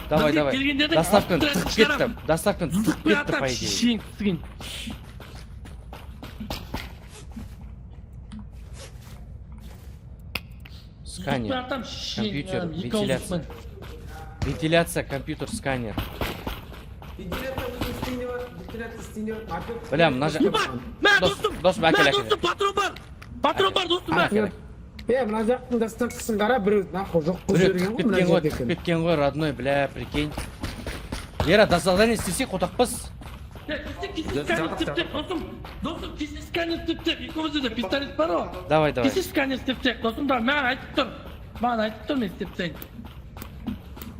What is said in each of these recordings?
Давай. Доставканы тығып кетті. Доставканы тығып кетті, по идее. Сканер. Компьютер. Вентиляция. Вентиляция, компьютер, сканер. Бля, мына досым әкел. Патрон бар достым. Мына жақтың доставкасын қара, бір нахуй жоқ қылып жіберген ғой мына жерде екен. Кеткен ғой, родной, бля, прикинь. Вера, до задания істесек отақпыз. Достым, кесе сканер істептек. Екеумізде де пистолет бар ғой. Давай. Кесе сканер істептек. Достым, маған айтып тұр. Мен істептейін.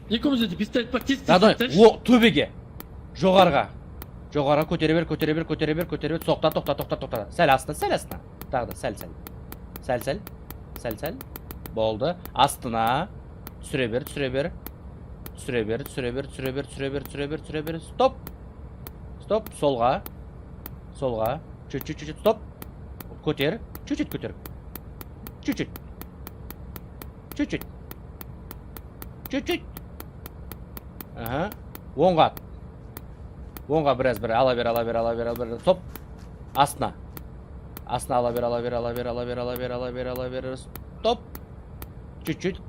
Екеумізде де пистолет бар. Кесе істептек. О, төбеге. Жоғарға. Жоғарға көтере бер. Тоқта. Сәл астына. Тағы да, сәл. Болды. Астына. Түсіре бер. Стоп. Солға. Чуть-чуть. Стоп. Көтер. Чуть-чуть көтер. Чуть-чуть. Ага. Оңға біраз ала бер. Стоп. Астына ала бер. Стоп. Чуть-чуть.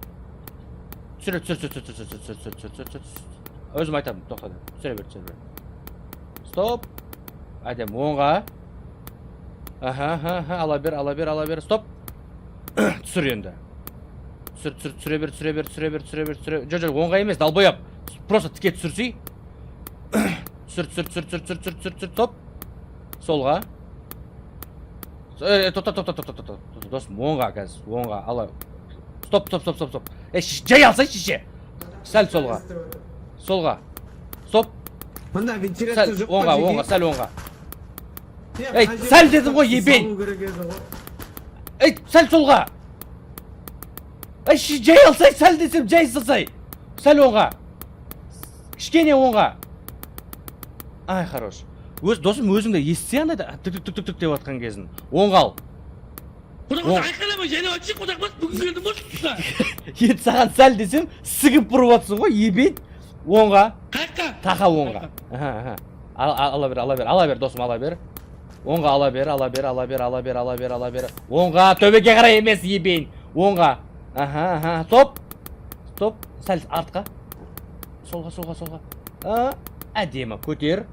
Түсір. Өзім айтамын, тоқтады. Түсіре бер. Стоп. Әдем, оңға. Ала бер. Стоп. Түсір енді. Түсіре бер. Жоқ, оңға емес, далбояп. Просто тіке түсірсей. Түсір. Стоп. Солға. Топ. Досым, оңға қазір. Оңға, ала. Стоп. Жай алсай шеше. Сәл солға. Стоп. Мында вентиляция жоқ па? Оңға, сәл оңға. Сәл дедің ғой, ебей. Сәл солға. Жай алсай, сәл десем, жай сасай. Сәл оңға. Кішкене оңға. Ай, хорош. Досым, өзіңді естісе аңдайды, түк деп атқан кезін. Оңға ал. Құдақ айқалама, және өтші құдақ бас бүгін келдім ғой. Енді саған сәл десем, сығып бұрып атсың ғой, ебейт. Оңға. Қайқа? Тақа оңға. Ала бер, досым, ала бер. Оңға ала бер. Оңға, төбеге қарай емес, ебейн. Оңға. Стоп. Сәл артқа. Солға. Әдемі, көтер.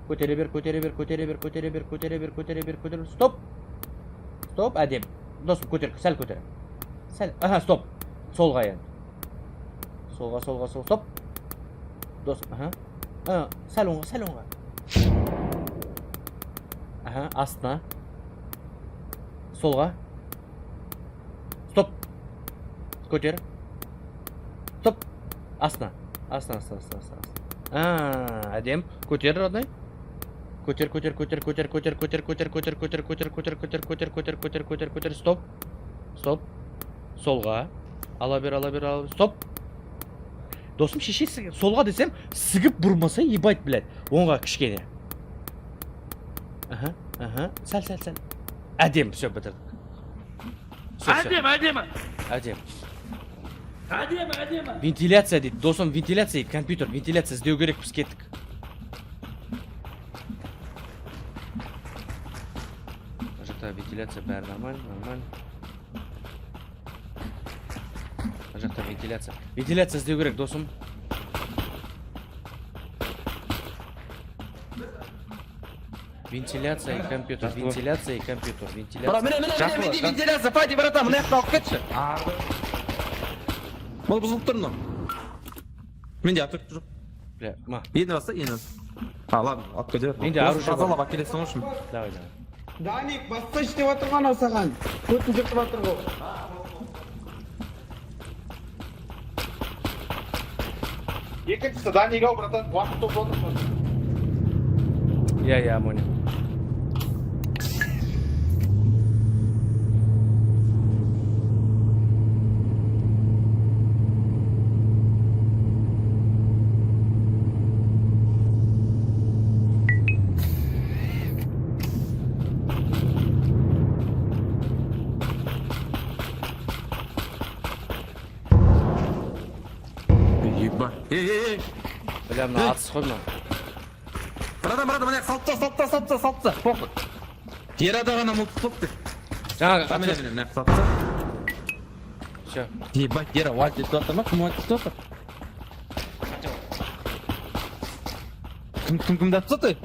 Көтере бер. Стоп, әдем. Досым, сәл көтер. Стоп. Солға енді. Солға. Стоп. Досым, сәл оңға. Астына. Солға. Стоп. Көтер. Стоп. Астына. Әдем. Көтер, родной. Көтер. Стоп. Солға. Ала бер. Стоп. Досым, шешесі солға десем, сігіп бұрмаса ебайт, блядь. Оңға кішкене. Сәл. Әдем, все, бітірдік. Әдем. Вентиляция дейді. Досым, вентиляция, компьютер, вентиляция іздеу керек, біз кеттік. Жақта вентиляция бәрі нормально. Жақта вентиляция. Вентиляция іздеу керек, досым. Вентиляция и компьютер. Вентиляция, пойди, братан, мына жақта алып кетші. Бұл бұзылып тұр мынау. Менде атырып жоқ. Бля, ма. Енді баста. Ладно, алып кете бер. Менде ару жоқ. Тазалап әкелесің ғой шын. Давай. Даник, баста іштеп отырған осаған. Көтін жыртып атыр ғой. Екіншісі Даник ау, братан, уақыт топ отырмыз. Я понял. Ебать. Эй. Бля, мына атыс қой мына. Братан, мына салтта. Похуй. Ер адағана мылтық топты. Жаңағы Міне, салтта. Всё. Ебать, Гера, вальт етіп жатыр ма? Кім вальт етіп жатыр? Кімді атса ты?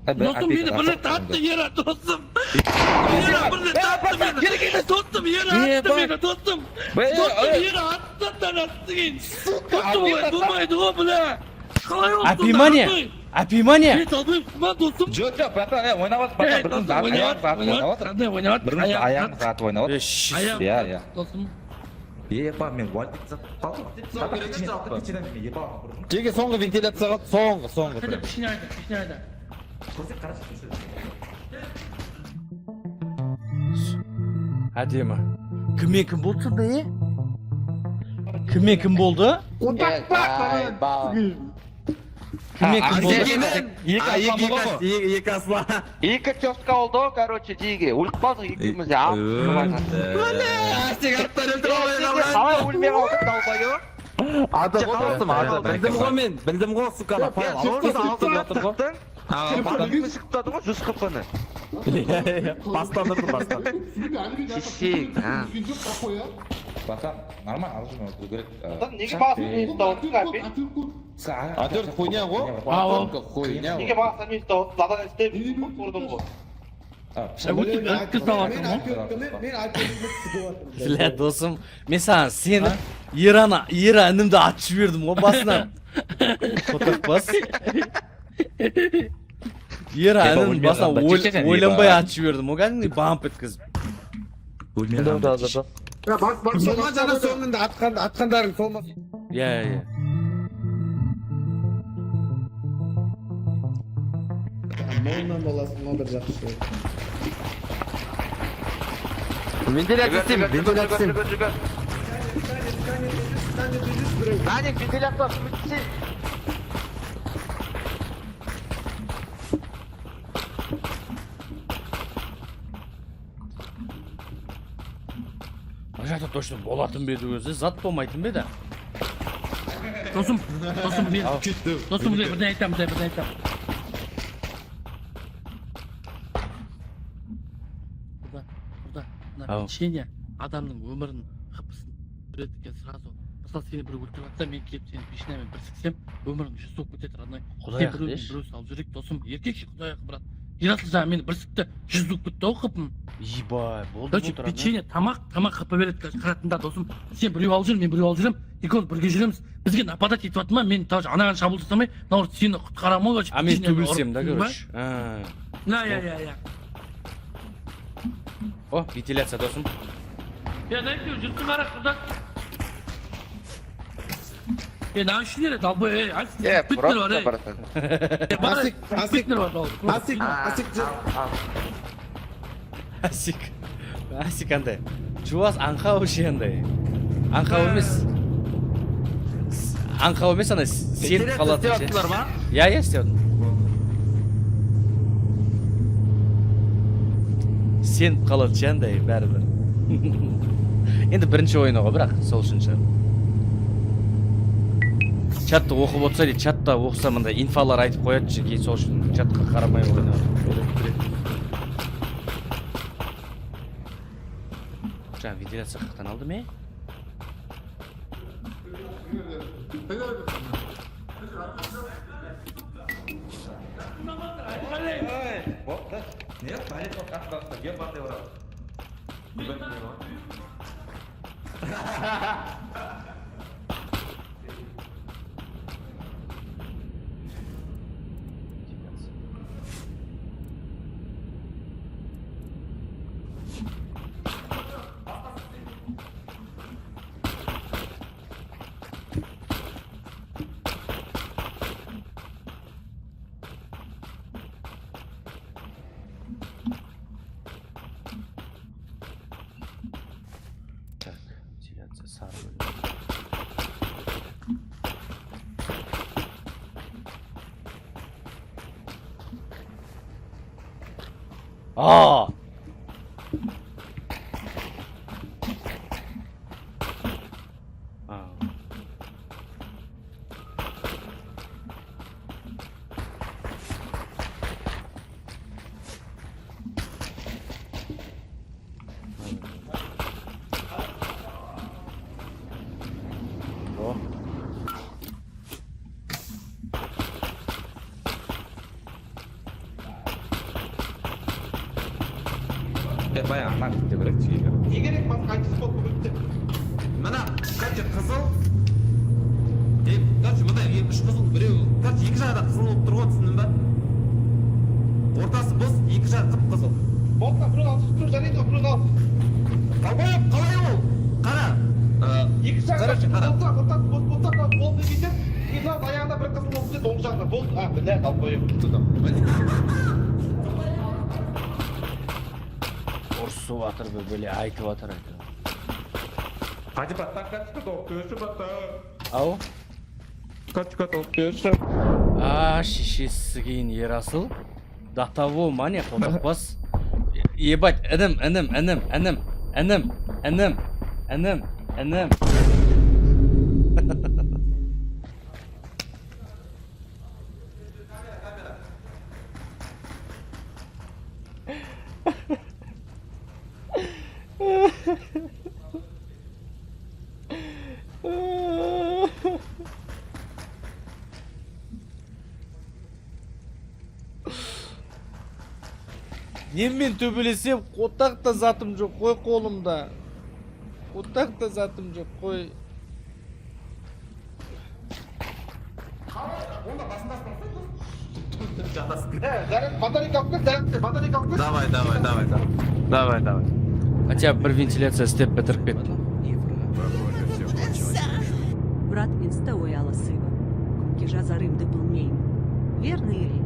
Достым мені бір рет атты Гера, достым. Гера бір рет атты мені. Достым, Гера атты мені, достым. Достым, Гера атты кейін. Достым, олай болмайды ғой, бля. Қалай ол Опимание! Опимание! Мен салдым, ма достым. Жоқ, братан, ойнап Ей, жатыр. достым, ойнап жатыр. Аяғын сағат ойнап жатыр. Еш. Иә. Достым. Епа, мен вальдик қалды. Теге соңғы вентиляцияға соңғы. Қайда пішіне айда. Әдемі. Кіммен кім болды сонда, е? Кіммен кім болды? Кіммен кім болды? Екі асла. Екі тёстка oldu, короче, тиге. Өліп қалдық екеуміз де. Сен аттан өлтіріп алайын. Қалай өлмей қалдық, далбайы? Білдім ғой, сука, Шықтады ғой, 140-ны. бастан. Шешек, Братан, нормально, алжын өту керек. Неге басын не ұстауды, кәпе? А4 хуйня ғой? Хуйня Неге басын не ұстауды? Задан істеп, ұрдым ғой. Өтіп өтіп саласың ғой. Бля, досым, мен саған сені Ера інімді атып жібердім ғой басынан. Қотақ бас. Ера інімді басынан ойланбай атып жібердім ғой, кәдімгідей бамп еткізіп. Соңға жана соңында атқандарың солмас. Иә. Молынан боласың, мына бір жақсы. Даник, вентилятор, включи. Мына жақта точно болатын беді өзі, зат болмайтын беді. Достым, бірден айтам. Burada печенье адамның өмірін қапысын біледі екен сразу. Мысалы сені біреу өлтіріп жатса, мен келіп сені пешінәмен бір сіксем, өмірің жүз болып кетеді, родной. Құдай Сен біреу салып жүрек, досым, еркекше құдай ақы, брат. Ерасыл жаңа мені бір сікті, 100 болып кетті ғой қыпым. Ебай, болды Короче, печенье, тамақ қапа береді қаратында, досым. Сен біреу алып жүр, мен біреу алып жүремін. Екеуміз бірге жүреміз. Бізге нападать етіп жатыр ма? Мен анаған шабуыл жасамай, наоборот сені құтқарамын ғой. А мен түгілсем, да, короче. Иә. О, вентиляция, досым. Я дайте, жүрсің қара, құда. Нағын үшін ері, далбой, спиктер бар, спиктер бар. Асик андай. Чувас аңқау ше андай. Аңқау емес, ана сен қалатын ше. Иә, істеудің. Сен қалады ше андай, бәрібір. Енді бірінші ойыны ғой, бірақ сол үшін шығар. Чатты оқып отырса дейді, чатта оқыса мындай инфалар айтып қояды, кейін сол үшін чатқа қарамай ойнап. Жаңа вентиляция қақтан алды ме? Не, палец от где баты враг? Aa! Bayağı aman gitti bırak çiğne. Не керек басқа айтыс болып кетті. Мына, короче, қызыл. Короче, мына үш қызыл, біреу, короче, екі жағы да қызыл болып тұр ғой, түсіндің ба? Ортасы бос, екі жағы қып-қызыл. Болса, біреуін алып тұр, жарайды ғой, біреуін алып. Қалай ол? Қара. Екі жағы Короче, қара. ортасы бос болса да болды дейді. Кейін алып аяғында бір қызыл болып кетеді, оң жағында болды. Біле, алып қойып. ұрысып жатыр бөле айтып жатыр Hadi batak kaçtı doktorcu batak. ау Kaçka doktorcu. шешесі кейін ерасыл до того мане қотақпас ебать інім Немен төбелесем, қотақта затым жоқ, қой қолымда. Қотақта затым жоқ, қой. Жарайды, батарейка алып кел, жарайды, батарейка алып кел. Давай. Хотя бір вентиляция істеп бітіріп кеттім. Брат Инста уяла сыва. Кежа зарым дополнейм. Верно или?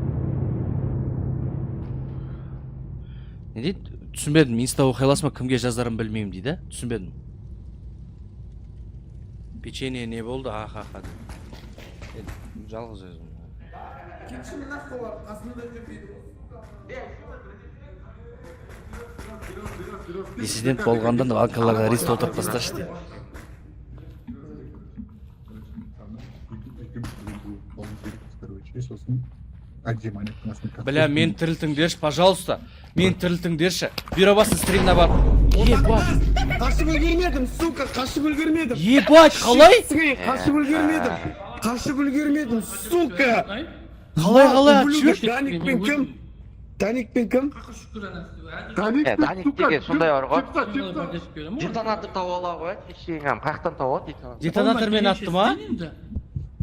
Не дейді? Түсінбедім, инста оқи аласың ба, кімге жазарын білмеймін дейді. Түсінбедім. Печенье не болды? Аха. Жалғыз өзім. Диссидент болғандан ванкаларға арест отырып тасташы дейді. Бля, мен тірілтіңдерші, пожалуйста. Мен тірілтіңдерші. Бюро басын стримна бар. Ебать. Қашып үлгермедім, сука, қашып үлгермедім. Ебать, қалай? Қашып үлгермедім, сука. Қалай, чүр? Даникпен кім? Даникпен кім? Даник деген сондай бар ғой. Детонатор Детонатор тауып ала қояды, ештеңем қаяқтан тауып алады Детонатормен атты ма?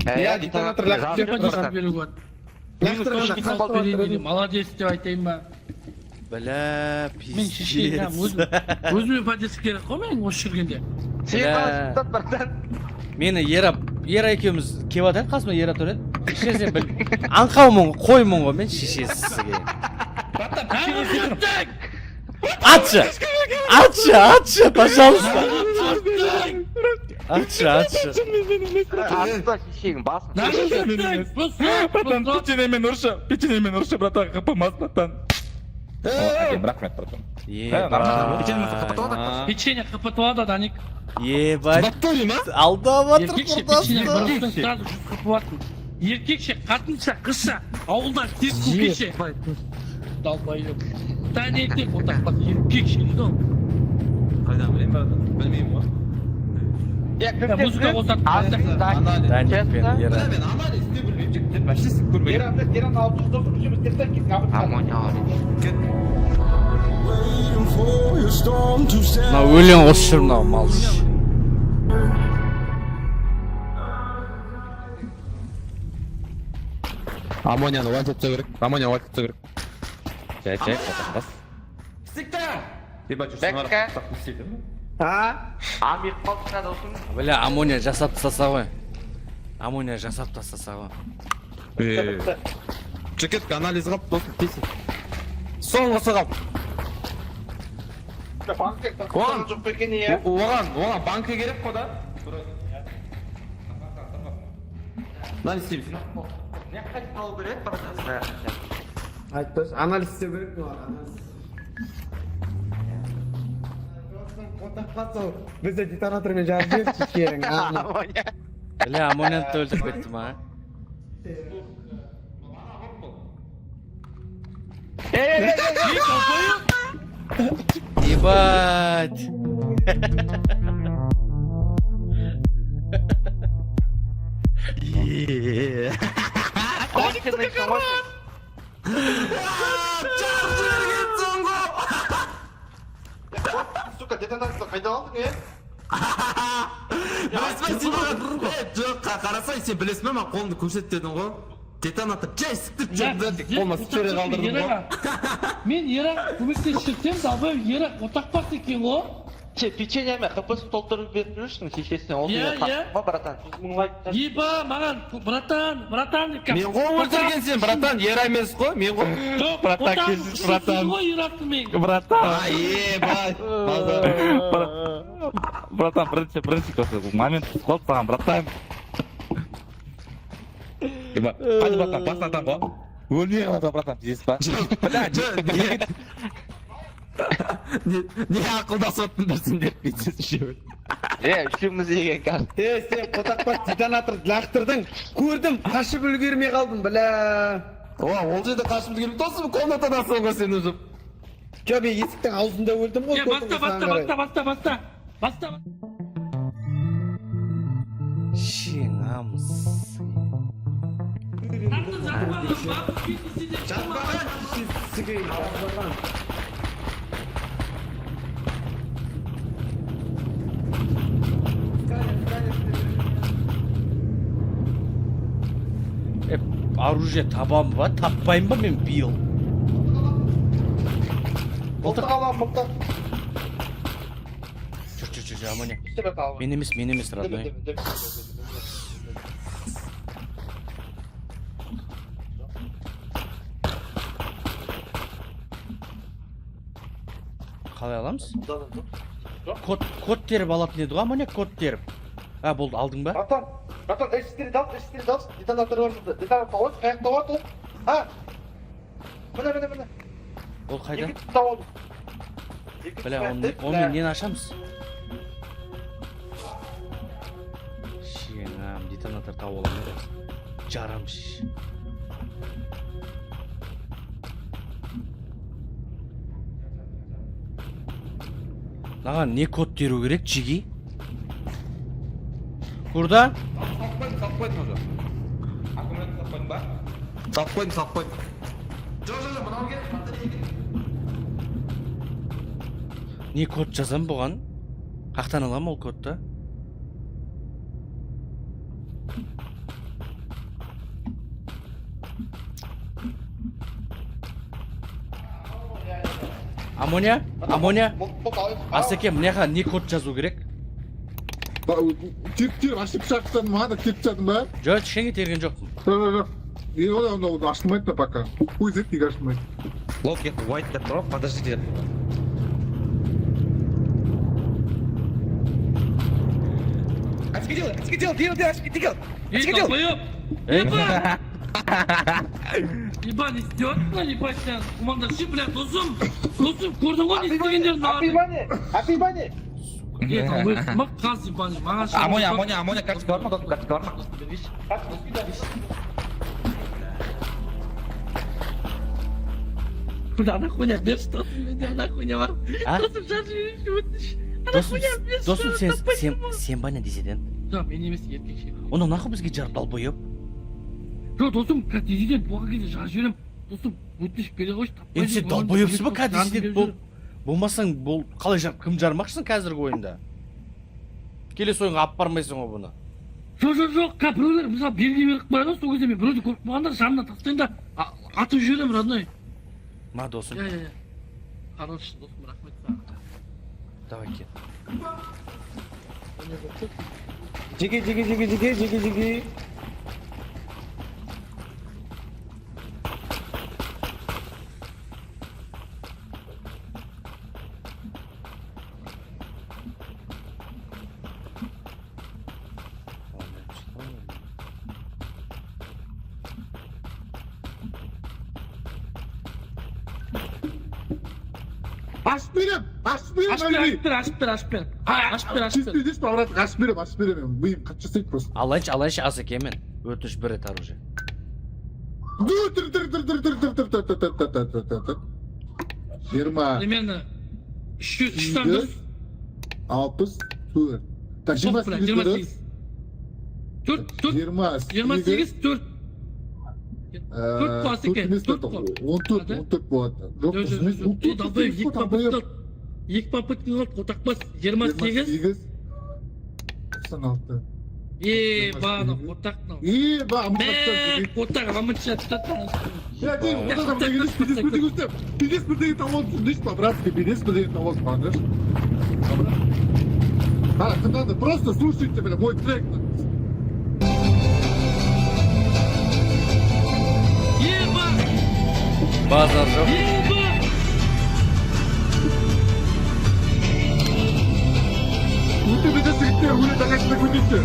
Иә, детонатор Молодец деп айтайын ба. Бля, Мен шешейін, пиздец. өзіме поддержка керек қой мен осы жүргенде. Мені Ера екеуміз кеп атайын қасыма Ера тұр еді. Шешесен біл. Аңқаумын, қоймын ғой мен шешесіге. Атшы, пожалуйста. Атшы. Астыда шешегін басын. Братан, печеньемен ұршы, братан, қапамас, братан. Рахмет, братан. Печенье қыпытуады, Даник. Ебать. Алдап атыр Еркекше печенье бұрыстан сразу жүз қыпыватын. Еркекше, қатынша, қызша, ауылдан тез көкеше. Далбайып. Тәнекте отақпас еркекше дейді ол. Қайдан білейін, братан? Білмеймін ғой. Музыка қосады. Даник пен Ера. Мен анализ істеп білмеймін, жігіттер, вообще істеп көрмеймін. Ераны алып жүз доллар жұмыс істеп кейін қабір. Мына өлең қосып жүр мынау мал. Амонияны уатетсе керек. Жай, қатаңдас. Ебать, жүрсің Бәкке. так не істейді ме? Амир қалдыңа досың. Бля, амония жасап тастаса ғой. Жекет анализ қап, досым тесін. Соңғысы қап. Банкке таққан жоқ па екен, иә? Оған банка керек қой да. Мынаны істейміз. Не қайтып қалу керек, братан? Айтпас, анализ істеу керек маған, анализ. Қотақпас ол, бізде детонатормен жарып жіберші керің. Бля, амонияны өлтіріп кетті ма? Ебать. Конченый шамашин. детонатор қайда алдың, Білесің ба, жоқ, қарасай, сен білесің ба, мен қолымды көрсет дедің ғой. Детонатор жай сіктіп жүрді, тек қолыма сфера қалдырдым ғой. Мен Ерақ көмектесіп жүрсем, далбай Ерақ отақ бас екен ғой. Печеньемен ХПС толтырып беріп жүрсің шешесіне. Ол Иә, иә. ма, братан? Еба, маған, братан деп Мен ғой өлтірген сен, братан, ер емес қой, мен ғой. жоқ, Братан, отақ келсіз, братан. ғой Ерақтың мен. Братан. Братан, бірінші көрсетіп, момент қылып саған, братан. Қайда братан, бастатан ғой. Өлмей қалады братан, дейсіз ба? Не ақылдасып отырсыңдар сендер бүйтсіз үшеуі. Үшеуміз еген кәр. Сен қотақпас детонатор лақтырдың. Көрдім, қашып үлгермей қалдым, бля. Ол жерде қашып келіп досым, комнатадасың ғой сен өзім. Жоқ, мен есіктің аузында өлдім ғой. Баста. Шеңамыз. Оружие табам ба, таппайым ба мен биыл? Мылтық алам, мылтық. Жүр, амоня. Мен емес, родной. Қалай аламыз? Код теріп алатын еді ғой, амоня, код теріп. Болды, алдың ба? Братан, S4 ал, детонатор орнында. Детонатор алып, қаяқта бар ол? Міне. Ол қайда? Екі тауып алдым. Бля, оны нені ашамыз? Шеңам, детонатор тауып аламын еді. Жарамш. Наған не код теру керек, жиги? Курда? Саппойдың уже. Аккумулятор саппойдың ба? Саппойдың. Жоқ, мынау керек, батарея керек. Не код жазам бұған? Қақтан алам ол кодты? Амоня? Асеке, мыняға не код жазу керек? Тер ашып шақтан ма да кетіп жатым ба? Жоқ, кішкене терген жоқпын. Жоқ. Ол ашылмайды да пока. Хуй знает, неге ашылмайды. Ловких white деп тұр, подождите. Очки делал, Долбоёб! Еба, не істеватсың ба, ебать сен? Командаши, бля, досым, көрдің ғой не істегендерін Апибане! Ма қаз ебаны, маған ше. Амоня, карточка бар ма? Карточка бар ма? Бля, ана хуйня берші, досым, менде ана хуйня бар. Досым, жаршы өтіш. Ана хуйня берші. Досым, сен ба не деседен? Жоқ, мен емес, еркек ше. Оны нахуй бізге жарып долбоёб? Жоқ, досым, кәдесіден болған кезде жарып жіберем. Досым, өтіш бере қойшы, таппай. Енді сен долбоёбсың ба кәдесіден бол? Болмасаң, қалай жарып, кім жармақшысың қазіргі ойында? Келесі ойынға ап бармайсың ғой бұны. Жоқ, біреулер, мысалы, белгі беріп қояды, сол кезде мен біреуді көріп қалғанда жанына тастайын да атып жіберем, родной. Ма, досым? Иә. Хорош, досым, рахмет саған. Давай кет. Жеге. Ашып берем, Чистый поврат, ашып берем. Миым қатты жасайды просто. Алайыншы, Асеке мен. Өтініш бір рет оружие. Жиырма. Примерно 364. 64. Так, 28. 28, 4. 4 по Асеке, 4 по. 14 болады. Жоқ, 2 попытка қалды, қотақпас 28. 96. Баны қотақ мынау. Ба, Мә, қотақ амытша тұтатын. Я день, вот это мне говоришь, пидес бірдеңе тауып жүрдеш па, братский, пидес бірдеңе тауып жүрдеш. Надо, просто слушайте, бля, мой трек. Еба! Базар жоқ. Еба! Өте беде сігіттер, өлі тағашына көтетті.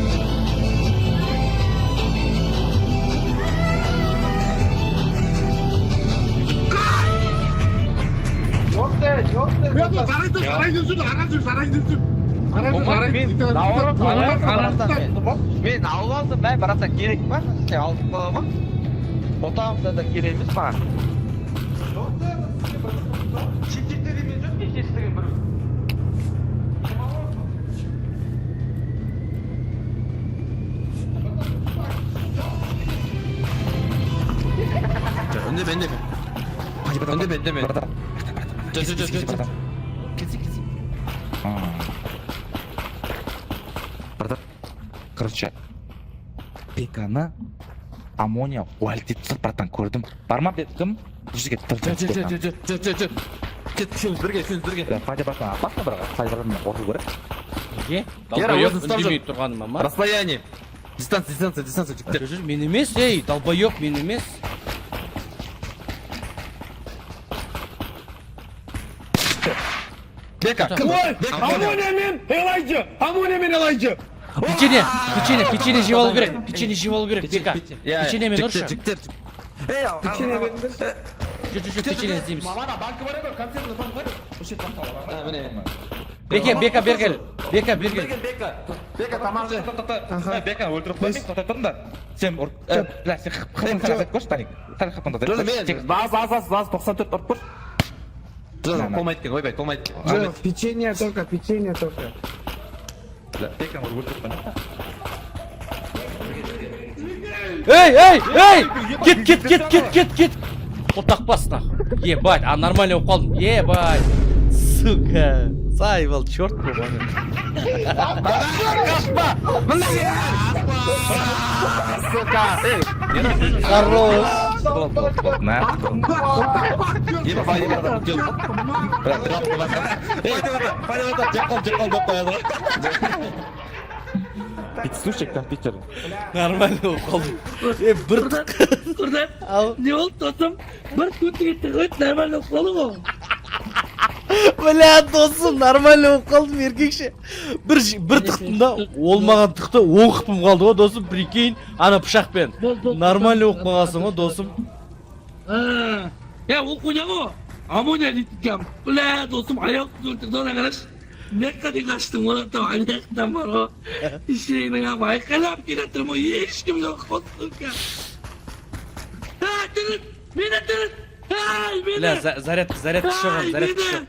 Мен алып алдым, бай, братан, керек па? Сен алып қалама. Отағымда да керек емес маған. Шектекте демен жоқ, не шестіген бір. Үндеме. Короче, Пеканы аммония уәлтеп тұр, братан, көрдім. Бар ма беткім? Жүзге тұр. Үшеуміз бірге. Фадя братан, опасно бірақ, Фадя братан ұру керек. Неге? Ера, Долбоёб өзің ұстап жүр. үндемей тұрғаныма ма? Расстояние. Дистанция, жігіттер. Жүр, мен емес, ей, долбоёб, мен емес. Бека, кім? Амония мен Элайджа. Печенье жеп алу керек, печенье жеп алу керек, Бека. Печенье мен ұршы. Жігіттер. Печенье беріңдер. Жүр, печенье іздейміз. Мамана, банкі бар еді, концертный банк бар еді. Бека, бергел. Бека, тамақ же. Бека, өлтіріп қоймайсың, тоқтай тұрдың да. Сен ұрып, сен қырын қарасат көрші, Таник. Сәл қырпында да. Баз, 94 ұрып көш. Жоқ, қолмайды кен, ойбай, қолмайды кен. Жоқ, печенье только. Беканы өлтіріп қоймайсың. Эй! Кет! Қотақпас, нахуй. Ебать, а нормально болып қалдым. Ебать. Сука. Сайвал, черт болғаны. Хорош. Слушай, компьютер. Нормально болып қалдым. Бір Құрдан, Ал. не болды досым? Бір көтіге тығыз, нормально қолы ғой. Бля, досым, нормально болып қалдым, еркекше. Бір тықтым да, ол маған тықты, 10 қыпым қалды ғой, досым, прикинь, ана пышақпен. Нормально болып қалғансың ғой, досым. Ол қойна ғой, амония дейтікем. Бля, досым, аяқты өлтірді, ona қараш. Мекка де қаштым, оны тау аяқтан бар ғой. Ішерейдің ама айқайлап келетірім ғой, ешкім жоқ, қоттың. Мені. Бля, зарядка шығын, зарядка шығын.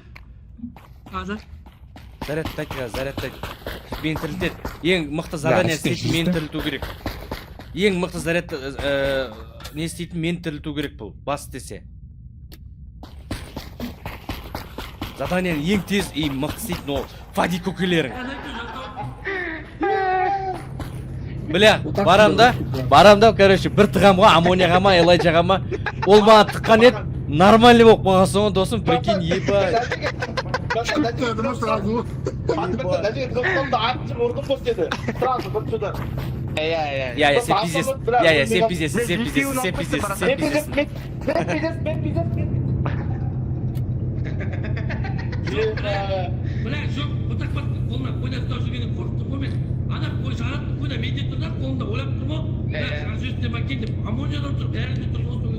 Қазір? Зарядта. Мені тірілтеді. Ең мықты задание істейтін мені тірілту керек. Ең мықты зарядта не істейтін мені тірілту керек бұл, бас істесе. Заданиені ең тез и мықты істейтін ол Фади көкелерің. Бля, барамда, короче, бір тығам ғой, аммонияға ма, Элайджаға ма. Ол маған тыққан еді, нормально болып маған соңын досым, прикинь, ебай. Даже қолымда артып ұрдым қос деді. Сразу бір сюда. Сен пиздесің. Бля, жоқ, бұтақ баттың қолына қойда ұстау жүргенін қорқытып қоймен. Ана қой жаратты қойда мендет тұрда, қолында ойлап тұр ма? Бля, жаңа сөзіне бәкен деп, аммониядан тұр, бәрінде тұр осы.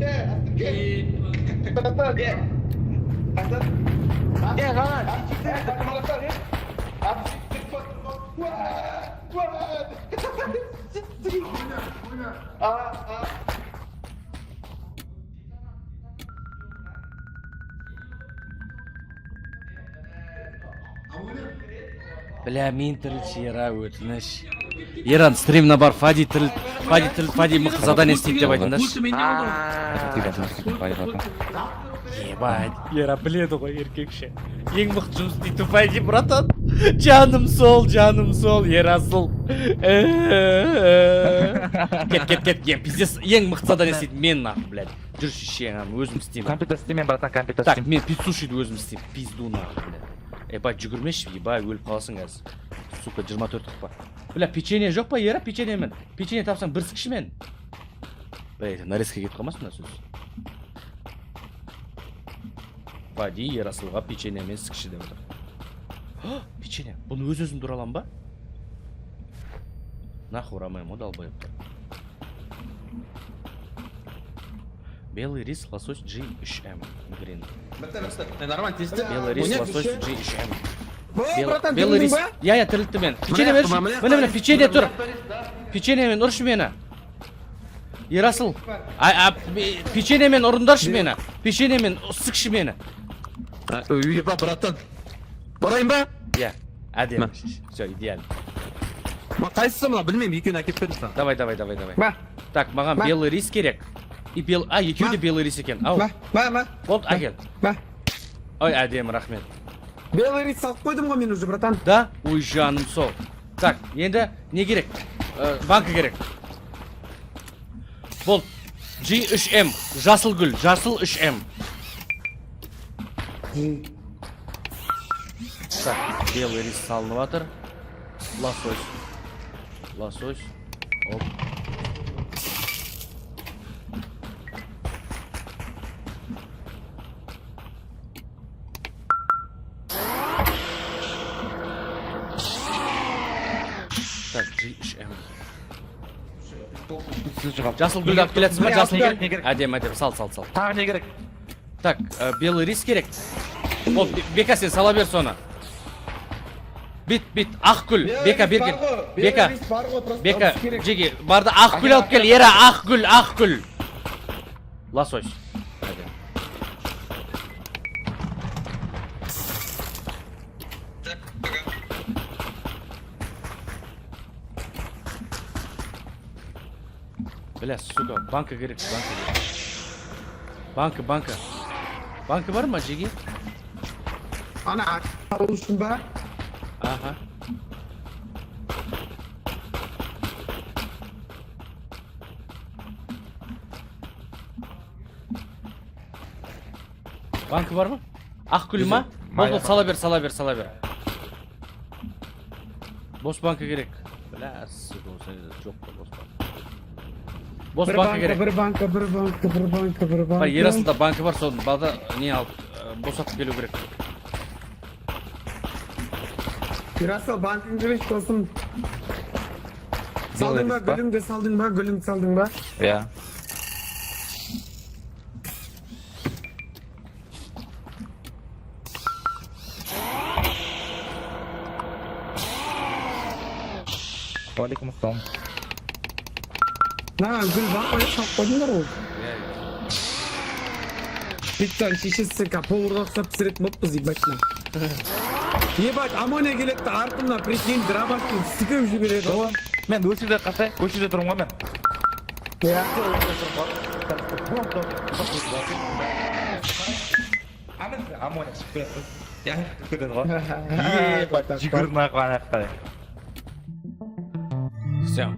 Бля, мен тірілші, Ера, өтініш. Еран, стримна бар, Фади мықты задание істейді деп айтыңдаршы. Көрші менде болды ғой. Ебать, Ера біледі ғой еркекше. Ең мықты жұмыс істейтін пойди, братан. Жаным сол, Ерасыл. Кет. Пиздец, ең мықты задание істейтін мен нахуй, блядь. Жүрші шең, өзім істеймін. Компьютер істеймен, братан, компьютер Так, істеймен. мен пиццушиді өзім істеймін. Пизду нахуй, блядь. Ебать, жүгірмеші, ебай, өліп қаласың қазір. Сука, 24 па. Бля, печенье жоқ па, Ера? Печенье мен. Печенье тапсаң бір сікші мен. Блядь, нарезка кетіп қалмасын мына сөз. Пади, Ерасылға печенье мен сікші деп отыр. Печенье. Бұны өз-өзім дұралам ба? Нахуй урамаем, о долбоеб. Белый рис, лосось G3M. Грин. Нормально, тесте. Белый рис, лосось G3M. братан, Белый рис. тірілдің ба? Я тірілтті мен. Печенье берші. Міне, печенье тұр. Печенье мен ұршы мені. Ерасыл. Печенье мен ұрындаршы мені. Печенье мен сікші мені. Еба, братан. Барайын ба? Я. Әдем. Все, идеально. Қайсысы мына білмеймін, екеуін әкеп бердім саған. Давай. Ба, Так, маған Ба. белый рис керек. И екеуі де белый рис екен. Ау. ба. Болды, әкел. Ба. Ой, әдем, рахмет. Белый рис салып қойдым ғой мен уже, братан. Да? Ой, жаным сол. Так, енді не керек? Банка керек. Болды. G3M. Жасыл гүл. Жасыл 3M. Так, белый рис салынып жатыр. Лосось. Оп. Так, G3M. Жасыл гүлді алып келесің ба? Жасыл гүл? Әдем, сал. Тағы не керек? Так, белый рис керек. Болды, Бека сен сала бер соны. Бит, ақ гүл. Бека берген. Бека, жеге, барды ақ гүл алып кел. Ера, ақ гүл. Лосось. Әдем. Бля, сука, банка керек, банка. Банка бар ма, жеге? Ана, алушын ба? Аха. Банка бар ма? Ақ гүл ма? Болды, сала бер. Бос банка керек. Бля, сука, жоқ па, бос банка. Бос банка керек. Бір банка. Бар, Ерасылда банка бар, соны балда не алып, босатып келу керек. Ерасыл, банкың керек, досым. Салдың ба, гүліңді салдың ба? Я. Алейкум ассалам. На, гүл бар ғой, салып қойдыңдар ғой. Пиццаның шешесі полурға ұқсап пісіретін болыппыз, ебатна. Ебать, амония келетті артымна, прикинь, драбасын сікіп жібереді ғой. Мен көшеде қасай, көшеде тұрмын ғой мен. Я. Амония шығып кетті. Я кетеді ғой. Ебать, жүгірін аққан ақтай. Все.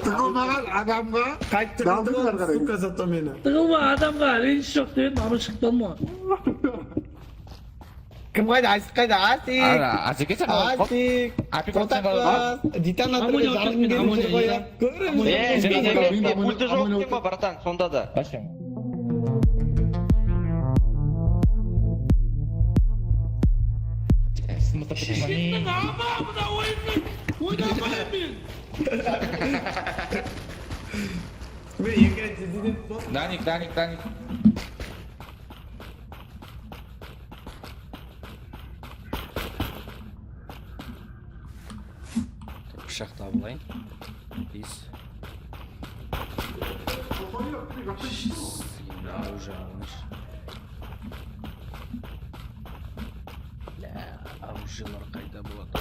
Тығылмаған адамға Қайттырды ғой, сука, зато мені. Тығылма адамға реніш жоқ деген мамы шықтан ма? Кім қайда? Асик қайда? Асик! Асеке сен Асик! Котақлас! Детонаторға жарғын келіп жүр ғой, көріңіз. Пульті жоқ екен ба, братан, сонда да. Башым. Шеттің ама, мына ойынмен ойнамайын мен. Мен егер тезіден бол. Даник. Пышақ табылайын. Бис. Уже алыныш. бомжилар қайда болады?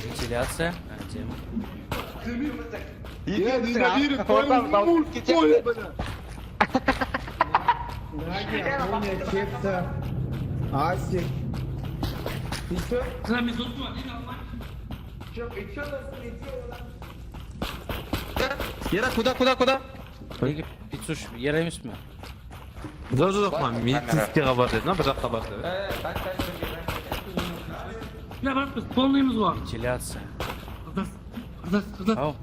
Вентиляция. Әдем. Я ненавижу твою мужскую, бля. Надя, Амоня, Кепса, Асик. Ты чё? Ера, куда? Неге пиццуш ер емес пе? Жоқ, медицинскийға бар деді, бір жаққа бар деді. Ya bak biz tonluyumuz var. Вентиляция. Kızas. Ау.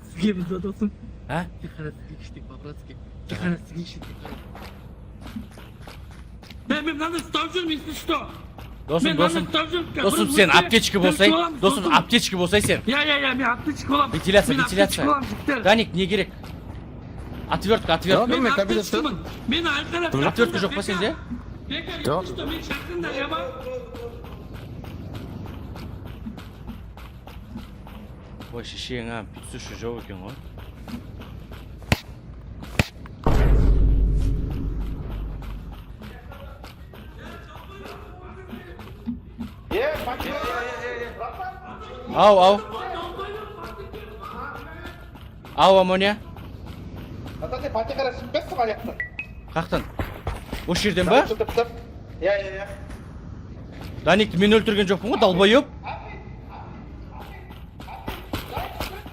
Sizge biz de dostum. А? Dikkat geçtik babratski. Dikkat geçtik. Ben надо ставжым, если что. Досым сен аптечка болсай. Досым аптечка болсай сен. Я, мен аптечка болам. Вентиляция. Даник, не керек. Отвертка. Мен аптечкамын. Мен айқара. Отвертка жоқ па сенде? Жоқ. Мен шақырында я бар. Ой, шешең пиццушы жоқ екен ғой. Ау. Ау, Амоня. Ата сен патекара шықпайсың аяқтан. Қақтан? Осы жерден ба? Я. Даникті мен өлтірген жоқпын ғой, далбайып.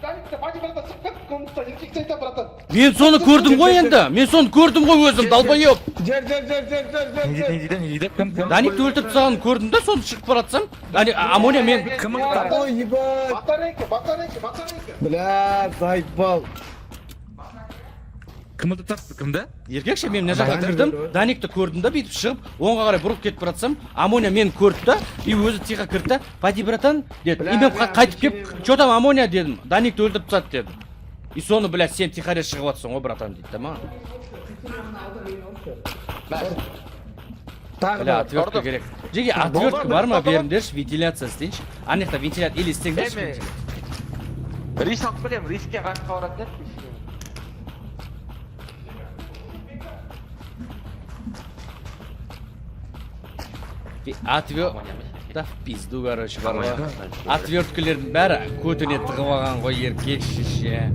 Даникті патекарадан шығып кет, комнатта еркекті айтам, братан. Мен соны көрдім ғой енді. Мен соны көрдім ғой өзім, далбайып. Жер. Не дейді? Кім? Даникті өлтіріп тастағанын көрдім да, соны шығып баратсам. Амоня мен... Ой, ебать. Батарейка. Бля, заебал. Кім ұтып кімді? Еркекше мен мына жаққа кірдім, Даникті көрдім да, бүйтіп шығып, оңға қарай бұрып кетіп баратсам, Амоня мен көрді да, и өзі тиға кірді да, пойди, братан, деді. И мен қайтып кеп, что там, Амоня, дедім, Даникті өлтіріп тастады дедім. И соны, блядь, сен тихаре шығып атсың ғой, братан, дейді, маған. Бля, отвертка керек. Жеге, отвертка бар ма, беріңдерші, вентиляция істейінші. Анықта вентиляция, или істеңдерші. Рис алып білем, риске қашқа барады деп. Да в пизду, короче, бар ғой. Отверткалердің бәрі көтіне тығып алған ғой, еркек шеше.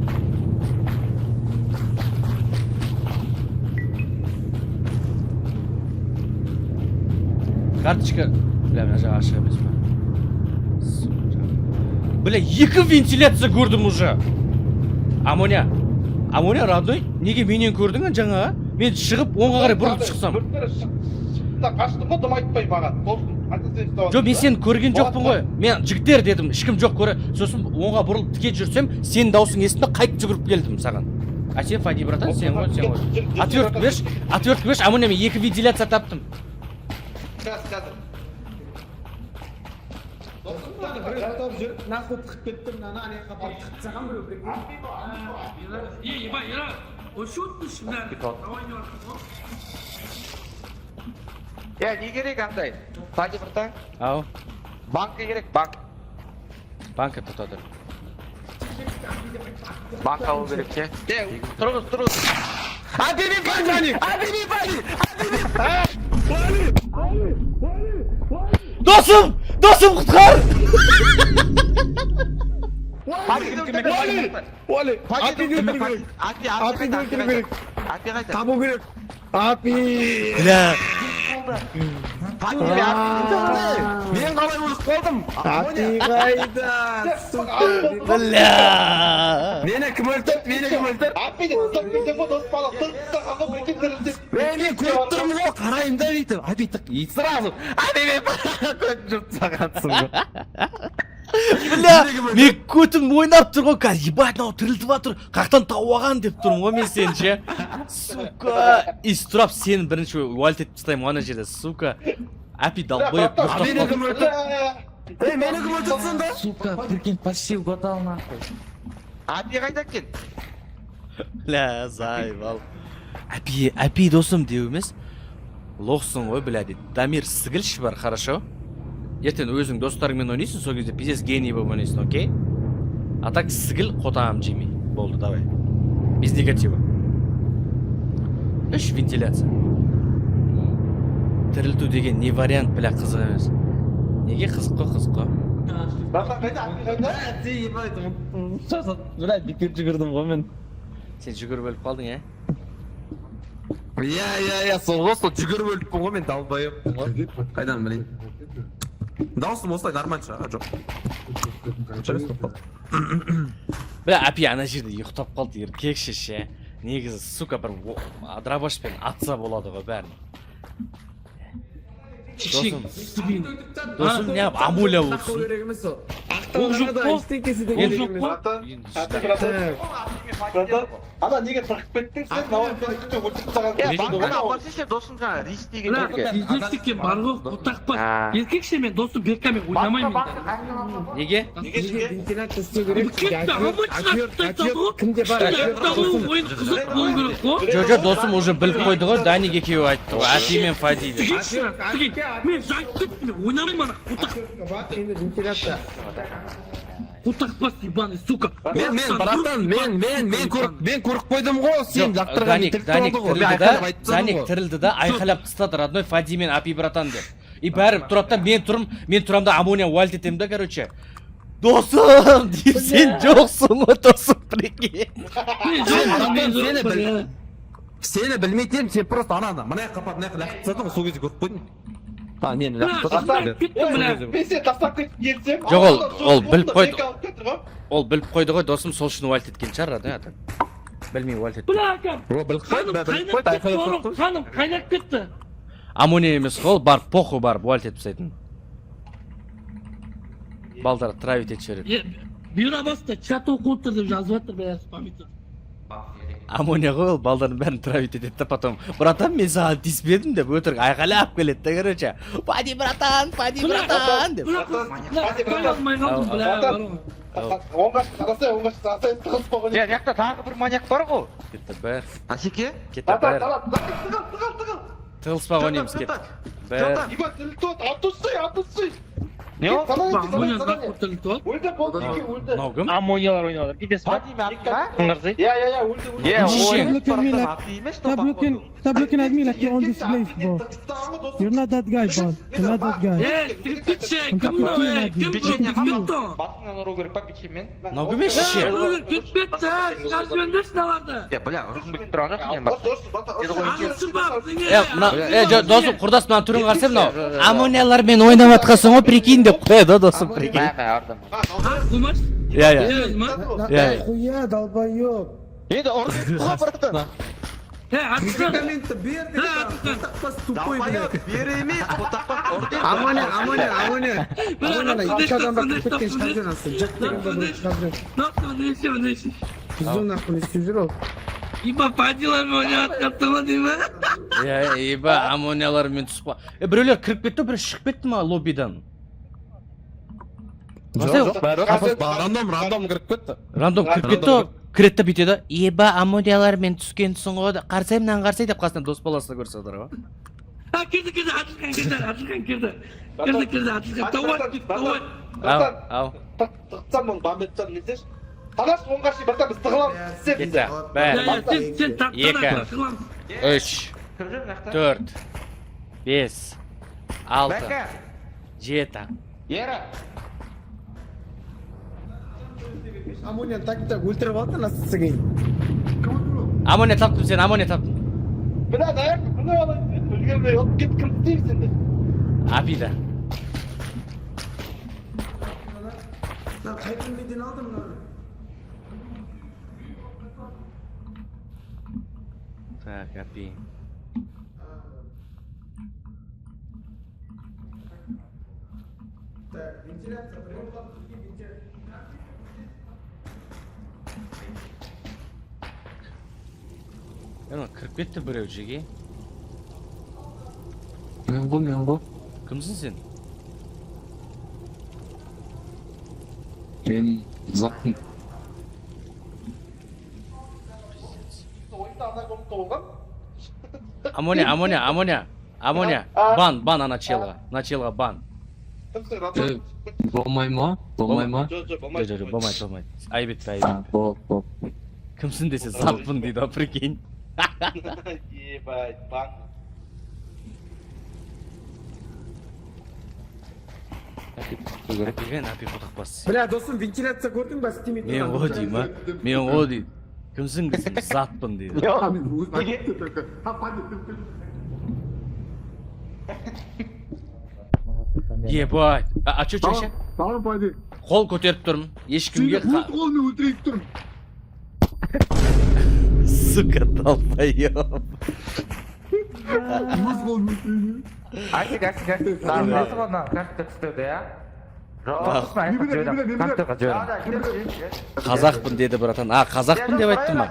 Карточка... Бля, мына жағы ашық емес па? Бля, екі вентиляция көрдім уже. Амоня, родной, неге менен көрдің жаңа? Мен шығып, оңға қарай бұрылып шықсам. Қаштым ғой, дым айтпай маған. Жоқ, мен сені көрген жоқпын ғой. Мен жігіттер дедім, ешкім жоқ көре. Сосын оңға бұрылып тіке жүрсем, сенің даусың естімде қайтып жүгіріп келдім саған. А сен Фади, братан, сен ғой. Отвертка берші, Амоня, мен екі вентиляция таптым. Қазір. Нахуй тықып кеттім, мынаны аяққа барып тықып тастаған біреу, прикинь. Ебай, Ошо өтмүш, давай не бар. Ya не керек андай? Пади, братан. Ау, Банка керек, банк. банка тұтады. Банк алу керек ше. Тұрыңыз. Досым құтқар! Табу керек. Апи. Бля. Мен қалай өліп қалдым? Апи қайда? Бля. Мені кім өлтірді? Апиден ғой, дос бала, тыртыққа біркен тірілдеп. Мен көріп тұрмын ғой, қарайым да бүйтіп. Апи тық, и сразу. Апи мен көтіп жүріп сағатсың ғой. Бля, мен көтім ойнап тұр ғой, қазір ебать, мынау тірілтіп атыр, қақтан тауаған деп тұрмын ғой мен сені ше. Сука, истұрап сені бірінші уалт етіп тастаймын ана жерде, сука. Апи далбойып дұрыстап қалды. Мені кім өлтірді сонда? Сука, прикинь, почти угадал нахуй. Апи қайда кен? Бля, зайбал. Апи досым деу емес. Лоқсың ғой, бля, дейді. Дамир, сігілші бар, хорошо? Ертең өзің достарыңмен ойнайсың, сол кезде пиздец гений болып ойнайсың, окей? А так сігіл қотағым жемей. Болды, давай. Без негатива. 3 вентиляция. тірілту деген не вариант, бля, қызық емес. Неге қызық қой? Братан қайда? Қайда? ебать, блядь, бекер жүгірдім ғой мен. Сен жүгіріп өліп қалдың, ә? Иә, сол жүгіріп өліппін ғой мен далбайыппын ғой. Қайдан білейін. Даусым осылай нормально шығар, жоқ. Бля, апи ана жерде ұйықтап қалды, еркекші ше. Негізі, сука, бір дробашпен атса болады ғой бәрін. Досым не амуля болсын. Ақтау арада ештеңкесі де керек емес. Братан, ана неге тырқып кеттің сен? Науанбай күтіп өлтіріп тастаған. Бана барсыншы досым жаңа рис деген жерге. Кездестікке бар ғой, отақпа. Еркекше мен досым Беркамен ойнамаймын. Неге? Неге вентиляция істеу керек? Кімде бар? ойын қызық болу керек қой. Жо, досым уже біліп қойды ғой, Даник екеуі айтты ғой, Апи мен Фади деп. Мен жайып кеттім, ойнамаймын ана, отақ. Енді вентиляция. Отақпас, ебаный, сука. Мен, братан, мен көріп қойдым ғой, сен жақтырған Даник тірілді да, айқайлап тастады, родной Фади мен Апи братан деп. И бәрі тұрады да, мен тұрам да амония уальт етем да, короче. Досым, deyip sen жоқсың ғой, досым, прикинь. Сені білмейтем, сен просто ананы, мына қапат, мына лақтып тастадың ғой, сол кезде көріп қойдың. Мен лақтып Мен сен тастап кетіп келсем. Жоқ, ол біліп қойды. Ол біліп қойды ғой, досым сол үшін уальт еткен шығар, да? Білмей уальт етті. Ханым, қайнап кетті. Амония емес қол, барып, похуй барып, уальт етіп тастайтын. Балдар травить етіп жібереді. Бұйра баста, чат оқып отыр деп жазып жатыр, бәрі спамитер. Амония ғой, ол балдардың бәрін травить етеді да, потом, братан, мен саған тиіспедім деп, өтірік айқайлап келеді да, короче. Фади братан деп. Оңға қарасай, тығыз болған. Жақта тағы бір маньяк бар ғой. Кетті бәр. Асеке? Кетті бәр. Тығылыспақ ойнаймыз, кеттік. Бәр. Ибат, атустай. Не ол? Өлді, болды, неге өлді? Мынау кім? Аммониялар ойнадыр. Кетесіз ба? Тыңдарсыз? Иә, өлді. Stop looking at me like you're on this place, bro. You're not that guy, bro. You're not that guy. Басынан ұру керек па печеньмен? Мынау кім ешше? Бля, ұрғым кетіп тұрған жоқ мен бар. Досым, құрдас мынау түрін қарсы мынау. Амониялармен ойнап атқансың ғой, прикинь деп қояды, досым, прикинь. Иә. Хуя, долбоёб. Енді ұрғым құға бұрды. Медикаменті берді. Отақпас тупой, блядь. бері емес, отақпас ұрды. Амония. Екі адамда кіріп кеткен шығаржен асты. Жақ дегенде бір шығаржен. Біздің нахуй не істеп жүр ол? Иба падилармен ойнап қаттыма деймі? Иба амониялармен түспа. Біреулер кіріп кетті, бірі шығып кетті ма лоббидан? Жоқ, рандом кіріп кетті. Рандом кіріп кетті, кіретті бүйтеді. Еба амониялармен түскенсің ғой, қарсаймнан қарсай деп қасынан дос баласына көрсетір ғой. Кірді, атылған кірді. Тауай. Ау. Тықсам оны бамбетсам несеш? Талаш оңға шей бақтан біз тығыламыз. Кетті, бәр. Сен тақтана. 3, 4, 5, 6, 7. Ера. Амония так өлтіріп алды насысы кейін. Амония таптым сен, амония таптым. Бля, даяқ, бұны алайын. Үлгермей, от кет кім істейсің де. Апида. Қайтын беден алдым мұны. Так, Апи. Кіріп кетті біреу жеге. Мен ғой. Кімсің сен? Мен заттың. Ойында ана комната болған? Амония. Бан началға бан. Болмай ма? Жоқ, Болмайды. Айып етпе. Кімсің десе затпын дейді, прикинь. Ебать, банк. Әпиген әпи құдық бас. Бля, досым, вентиляция көрдің ба? Істемей Мен тұрған. о деймін, мен о дейді. Кімсің десем, затпын дейді. Ебать. А чё, чё? Tamam paydı. Қол көтеріп тұрмын. Ешкімге Şimdi bu kolunu öldüreyip durun. Сука, долбоёб. Nasıl kolunu öldüreyim? Асик. Несі ғана картты түстеді, я? Жоқ, картыға жіберім. Қазақпын деді братан. А, қазақпын деп айттым ма?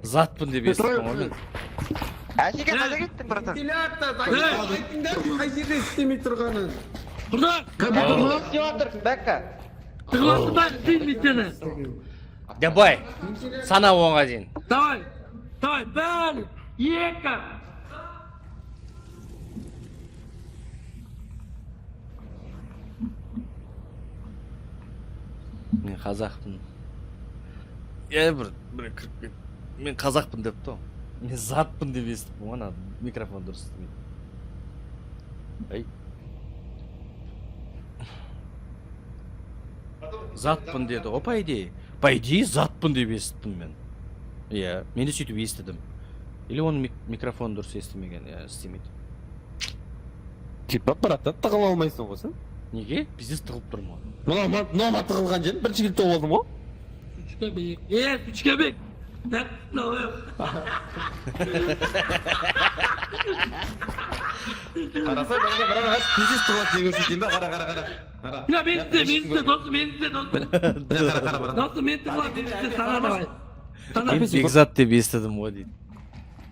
Затпын деп естіппін ғой мен. Әшеке қайда кеттің братан? Вентиляция, айтыңдар, қай жерде істемей тұрғанын. Burada. Не істеп жатыр, бәкка? Тығыласың ба? Істеймін сені. Давай, сана оңға дейін. Давай. Бір, екі. Мен қазақпын. Бір кіріп кет. Мен қазақпын депті ғой. Мен затпын деп естіппін ғой, ана микрофон дұрыс істемейді. Ай. Затпын деді ғой, по идее. По идее, затпын деп естіппін мен. Иә, мен де сөйтіп естідім. Или оның микрофон дұрыс естімеген, иә, істемейді. Типа братан тығыла алмайсың ғой сен. Неге? Біздес тығылып тұрмын ғой. Мына тығылған жерін бірінші келіп тауып алдым ғой. Сүчкебек. Қарасай бәріне кездес тығылады не көрсетейін ба? Қара. Ya ben size dostum. Dostum ben size sana da var. Мен бекзат деп естідім ғой дейді.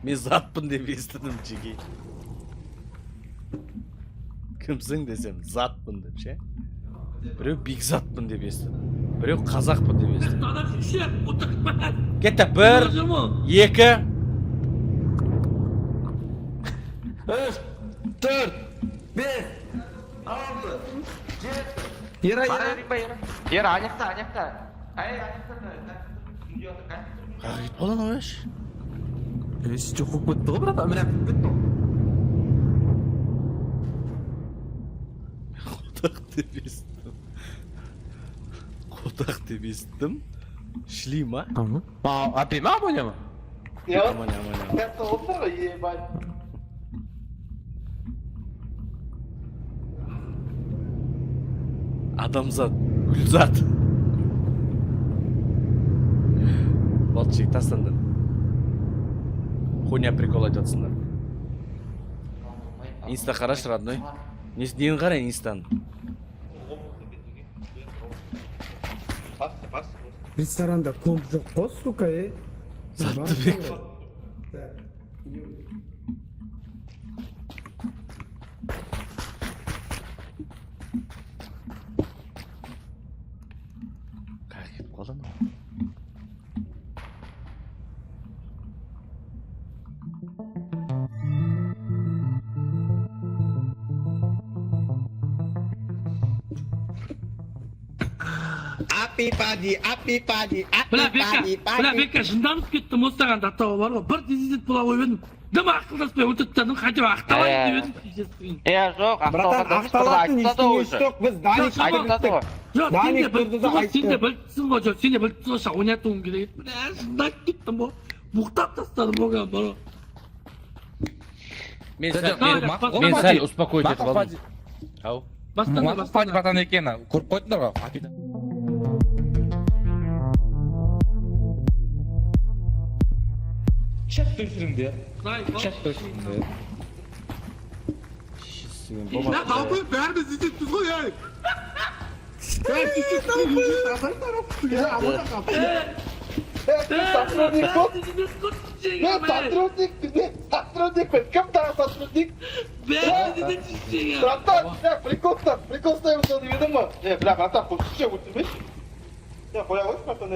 Мен затпын деп естідім жеке. Кімсің десем, затпын деп ше. Біреу бекзатпын деп естідім. Біреу қазақпын деп естідім. Sana şişe oturtma. Кетті, бір, екі. 3, 4, 5, 6, 7. Ера, Ера, аяқта. Қағит болан ойаш. Жоқ болып кетті ғой братан, міне кетті ғой. Қотақ деп естідім. Шли ма? Апи ма абоне ма? Амане. Это утро, ебать. Адамзат, гүлзат. Болчик, тастандым. Хуйня прикол айтатсыңдар. Инста қараш, родной. Нені қарай инстан? ресторанда комп жоқ қой, сука, Саттыбек. Қағып қалды ма? Бля, Бекка, жынданып кеттім осыған даттауы бар ғой. Бір президент бола қойып едім. Дым ақылдаспай өлтірттің, қайтып ақталайын деп едім. Жоқ, ақталатын ештеңесі жоқ, біз Даник айтты ғой. Жоқ, сен де білтсің ғой, сен де білтсің ғой, ойнатуым керек еді. Бля, жындап кеттім ғой. Бұқтап тастадым оған бар. Мен сәл успокоить етіп алдым. Ау. Мақпади братан екені көріп қойдыңдар ғой, апида. Чат өшіріңде. Чат өшіріңде. Ya kapıyı verdi sizi tutuyor ya. Ben sizi tutuyorum. Ya ama da kapıyı. Сотрудник, кем там сотрудник? Братан, прикол ставим, что не видимо. Бля, братан, пустите ультимейт. Я появилась, братан,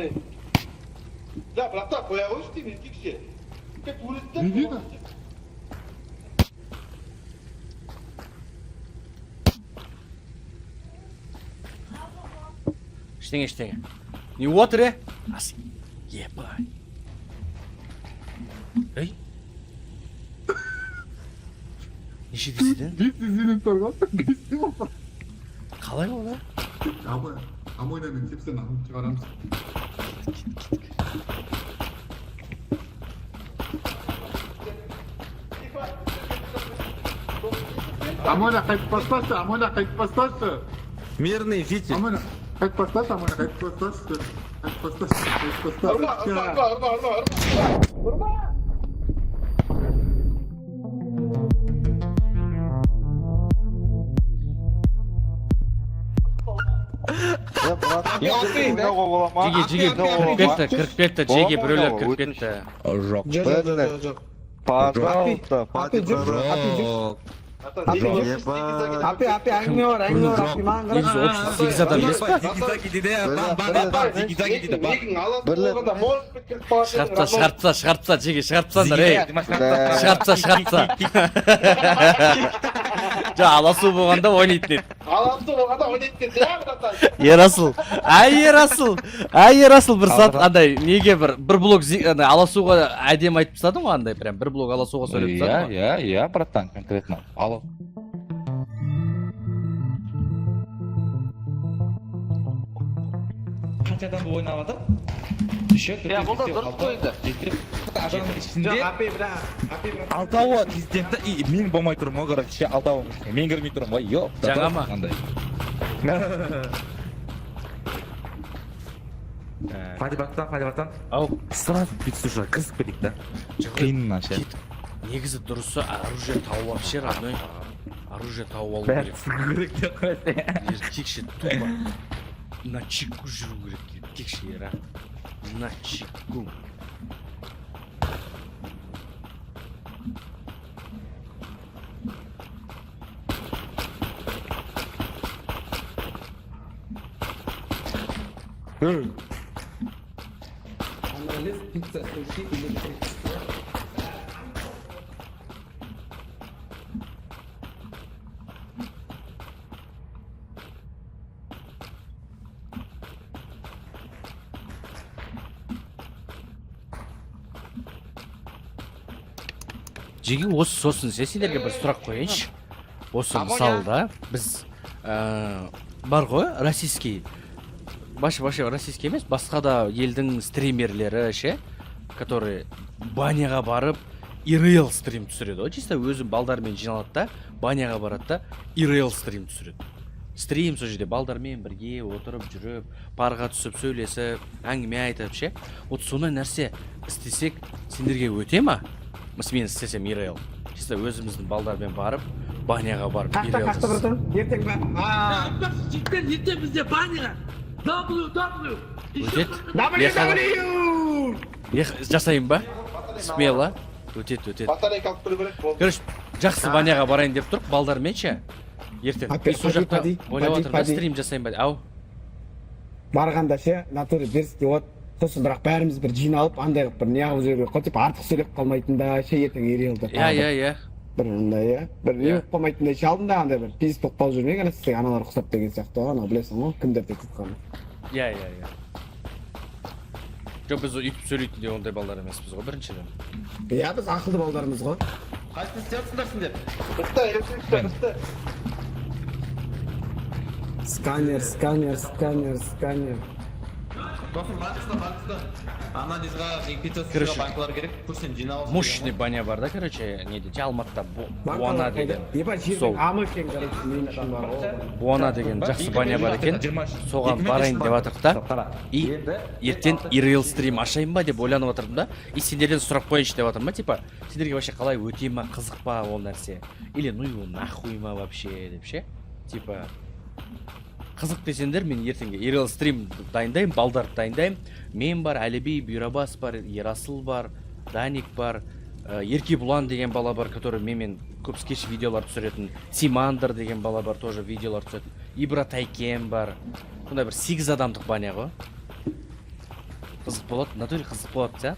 Бля, братан, появилась ты, не тикси. Как улетит? Ештеңе. Не отыр, Асы. Ебай. Ей. Неше деседің? Biz sizin torgan. Biz қалай ол а? Амойнамен тепсен алып шығарамыз. Амойна қайтып басташы, Амойна қайтып басташы. Мирный житель. Амойна қайтып басташы, Амойна қайтып басташы. Қайтып басташы, қайтып басташы. Жеге кіріп кетті, жеге біреулер кіріп кетті. Жоқ. Пожалуйста, Апи, әңгіме бар, апи, маған қара. 138 адам емес па? Шығартса, жеге шығартсаңдар, ей. Шығартса. Жа, аласу болғанда ойнайтын еді. Ерасыл бір сат андай неге бір блок аласуға әдем айтып тастадың ғой андай прям бір блок аласуға сөйлеп тастадың ғой. Я, братан, конкретно. Алло. Қанша адам ойнап жатыр? Ya burada dört koydu. Адамның ішінде Апи, бірақ. алтауы президенті, мен болмай тұрмын ғой, короче, алтауы. Мен кірмей тұрмын ғой, йо. Жаңа ма? Фадибаттан. Ау, Сразу битсушыға кірісіп кетейік да. Қиыннан ше. негізі дұрысы оружие тауып алып ше, родной. Оружие тауып алу Бәрі керек. сығу керек деп қойса. Еркекше тума на чеку жүру керек. Еркекше ера. На чеку. Анализ, пицца, суши или Жеге осы сосын сендерге бір сұрақ қояйыншы. Осы мысалда біз бар ғой российский вообще российский емес, басқа да елдің стримерлері ше, которые баняға барып ирл стрим түсіреді ғой. Чисто өзі балдармен жиналады да, баняға барады да, ирл стрим түсіреді. Стрим сол жерде балдармен бірге отырып жүріп, парға түсіп сөйлесіп, әңгіме айтып ше. Вот сондай нәрсе істесек сендерге өте ма? Мен істесем ирл. Чисто өзіміздің балдармен барып, баняға барып ирл. Қашта братан? Ертең ба? Ертең бізде баня. W. Жасайын ба? Смело. Өтет. Батарейка алып келу керек болды. Короче, жақсы баняға барайын деп тұрып, балдармен ше. Ертең. Мен сол жақта ойлап отырмын да, стрим жасайын ба? Ау. Барғанда ше, натуре беріске от. Сосын бірақ бәріміз бір жиналып, андай бір неғып жүрген қой, типа артық сөйлеп қалмайтында ше ертең ерелді. Иә. Бір андай, бір не болып қалмайтындай шалдым да, андай бір пиз тоқпал жүрмей, ғана сізге аналар құсап деген сияқты ғой, ана білесің ғой, кімдерде тұтқаны. Иә. Жоқ, біз үйтіп сөйлейтіндей ондай балдар емеспіз ғой, біріншіден. Иә, біз ақылды балдарымыз ғой. Қайсыны істеп сендер? Бітті. Сканер. Досым, бақыста. Анализға инфекция Короче, банкалар керек, көрсен жиналып. Мощный баня бар да, короче, неде, Алматыда Буана деген. Ебать, жердің амы екен, короче, мен үшін бар ғой. Буана деген жақсы баня бар екен. Соған барайын деп жатырмық та. И ертең ирл стрим ашайын ба деп ойланып отырдым да. И сендерден сұрақ қояйыншы деп жатырмын, типа, сендерге вообще қалай өте ма, қызық па ол нәрсе? Или ну его нахуй ма вообще деп ше? Типа, қызық десеңдер, мен ертеңге ирл стрим дайындаймын, балдар дайындаймын. Мен бар, Әліби, Бүйрабас бар, Ерасыл бар, Даник бар, Ерке Бұлан деген бала бар, который менімен көп скетч видеолар түсіретін, Симандр деген бала бар, тоже видеолар түсіретін, Ибра Тайкен бар. Сондай бір 8 адамдық баня ғой. Қызық болады, натуре қызық болады, ся?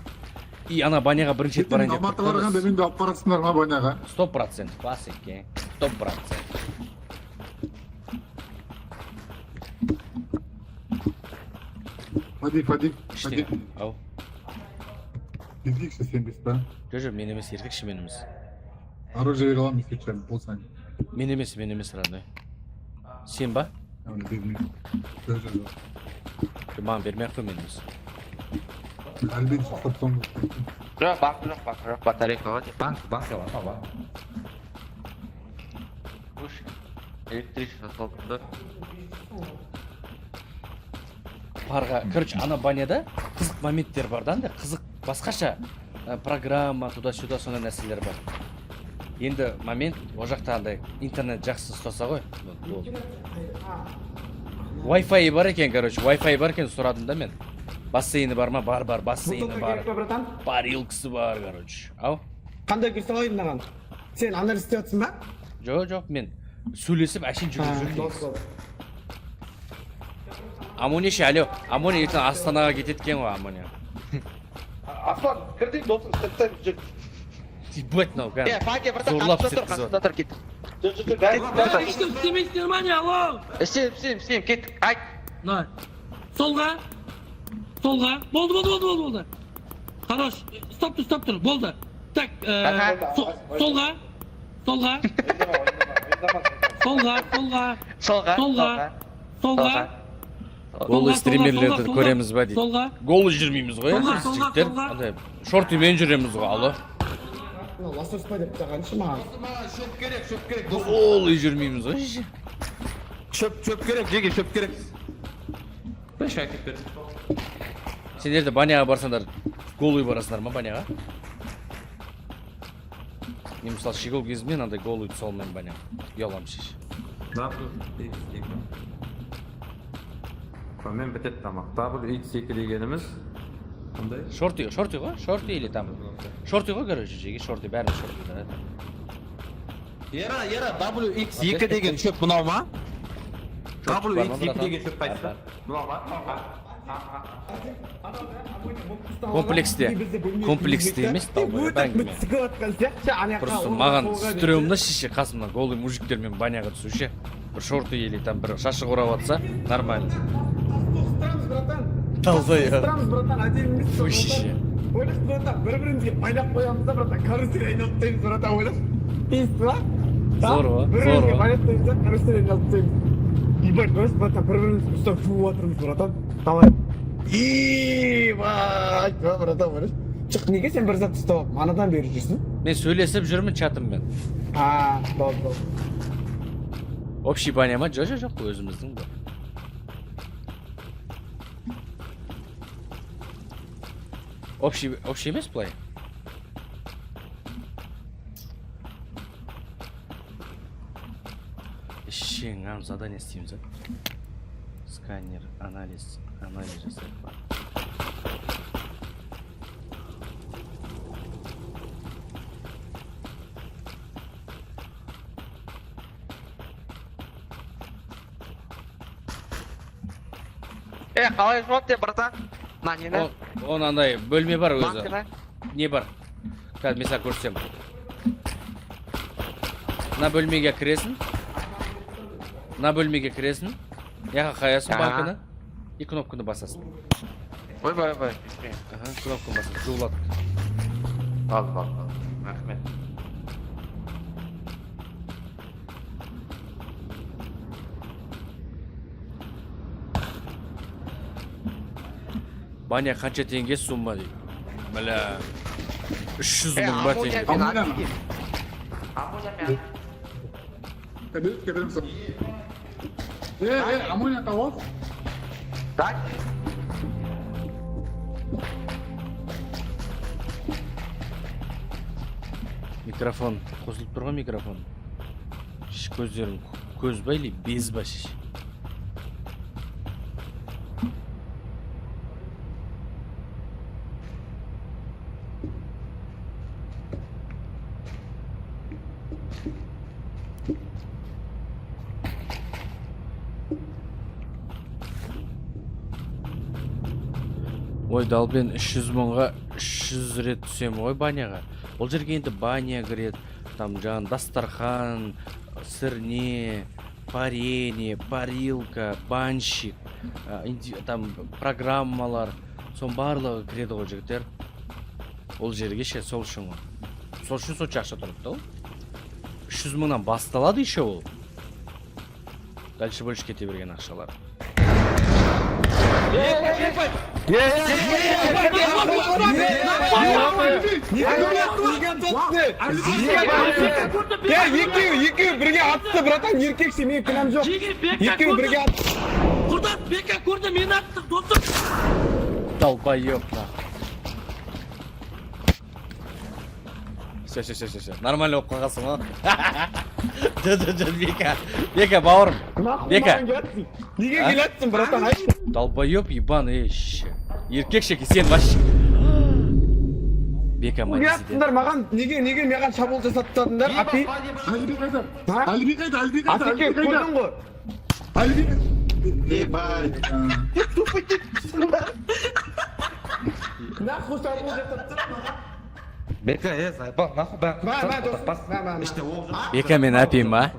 И ана баняға бірінші рет барайын деп Алматы барғанда менде алып барасыңдар ма баняға? 100% бас екен, 100%. Фади. Ау. Еркекші сен бес па? Жоқ, мен емес, еркекші мен емес. Оружие бере аламын, ескерші болсаң. Мен емес, родной. Сен ба? Onu bilmiyorum. Маған бермей ақ қоймен өзі. Әлбетте сатсам. Жоқ, бақ, батарейка ғой. Банк var ama. Уш. Электричество солтынды. Парға, короче, ана баняда қызық моменттер бар да, андай қызық басқаша программа, туда-сюда сондай нәрселер бар. Енді момент, ол жақта андай интернет жақсы ұстаса ғой. Wi-Fi бар екен, короче, Wi-Fi бар екен сұрадым да мен. Бассейні бар ма? Бар, бассейні бар. Парилкасы бар, короче. Ау? Қандай кірсе ойын маған? Сен анализ істеп жатсың ба? Жоқ, мен сөйлесіп әшейін жүріп жүрмін. Амония ше, алло, Амония ертең Астанаға кететкен ғой, Амония. Аслан, кірдей досың, сәттен жүр. Ебать мынау, кәдімгі. Паке, братан, Зорлап қасында істеткізіп тұр, кет. Жүр, дәл. істемейсіңдер ма не, алло? Істейм, кет, айт. Солға. Болды. Хорош. Стоп тұр, болды. Так, солға. Голый стримерлерді көреміз ба дейді. Солға. Голый жүрмейміз ғой, жігіттер. Андай шортимен жүреміз ғой, алло. Ластырспай деп тұрғаншы маған. Шөп керек. Голый жүрмейміз ғой. Шөп керек, жеге шөп керек. Beş ay кетті. Сендер де баняға барсаңдар, голый барасыңдар ма баняға? Мен мысалы шегол кезімнен андай голый тұсалмен баняға. Ұялам шеш. Мен бітет тамақ. WX2 дегеніміз қандай? Шорти ғой? Шорти или там? Шорти ғой, короче, жеге шорти, бәрін шорти да. Ера, WX2 деген шөп мынау ма? WX2 деген шөп қайсы? Мынау ма? Комплексте емес, талбай бәңгіме. Просто маған стрёмно шеше қасымнан голый мужиктермен баняға түсу ше. Бір шорти или там бір шашы құрап атса, нормально. Талбай я. Фу шеше. Ойлайсың, братан, бір-бірімізге байлап қоямыз да, братан, карусель айналып таймыз, братан, ойлайсың. Дейсіз ба? Зор ба? Бір-бірімізге байлап таймыз да, карусель айналып таймыз. Ебать, көресің, братан, бір-бірімізді ұстап жуып жатырмыз, братан. Давай. Ебать, братан, көресің. Шық, неге сен бір зат ұстап алып, манадан бері жүрсің? Мен сөйлесіп жүрмін чатыммен. Болды. Общий баня ма? Жоқ, өзіміздің бар. Общий емес былай? Ам задание істейміз, сканер, анализ жасайық бар. Қалай жауап деп, братан? Нені? Он андай бөлме бар өзі. Банкіна? Не бар? Қазір мен саған көрсем. На бөлмеге кіресің. Яға қаясың банкіні. И кнопканы басасың. Ойбай. Кнопканы басасың. Жуылады. Ал. Рахмет. Баня қанша теңге сумма дейді. Бля. 300 мың ба теңге. Keberim sana. Ammonia tavuk. Так? Микрофон. Қосылып тұр ғой микрофон. Көздерің көз ба или без ба шеш? Ой, далбен 300 мыңға 300 рет түсем ғой баняға. Ол жерге енді баня кіреді, там жаңағы дастархан, сырне, парение, парилка, банщик, там программалар, сон барлығы кіреді ғой жігіттер. Ол жерге ше сол үшін ғой. Сол үшін сонша ақша тұрыпты ол. 300 мыңнан басталады еще ол. Дальше больше кете берген ақшалар. Екеуі бірге атысты, братан, еркекші, мен кінәм жоқ. Екеуі бірге атысты. Құрдас, бека көрді, мені атты, досым. Долбоёб, да. Все. Нормально болып қалғансың, ма? Бека, бауырым. Бека. Неге келатсың, братан, айтшы. Долбоёб, ебан, ещё. Еркекшеки, сен вообще. Бека, Неге маңызды. аттыңдар маған, неге маған шабуыл жасаттыңдар, апи? Әліби қайда? Асеке, көрдің ғой. Ебать. Нахуй шабуыл жасаттың маған. Бека, заебал, нахуй, бәрі. Мә, дос. Бека, мен әпейім, ма?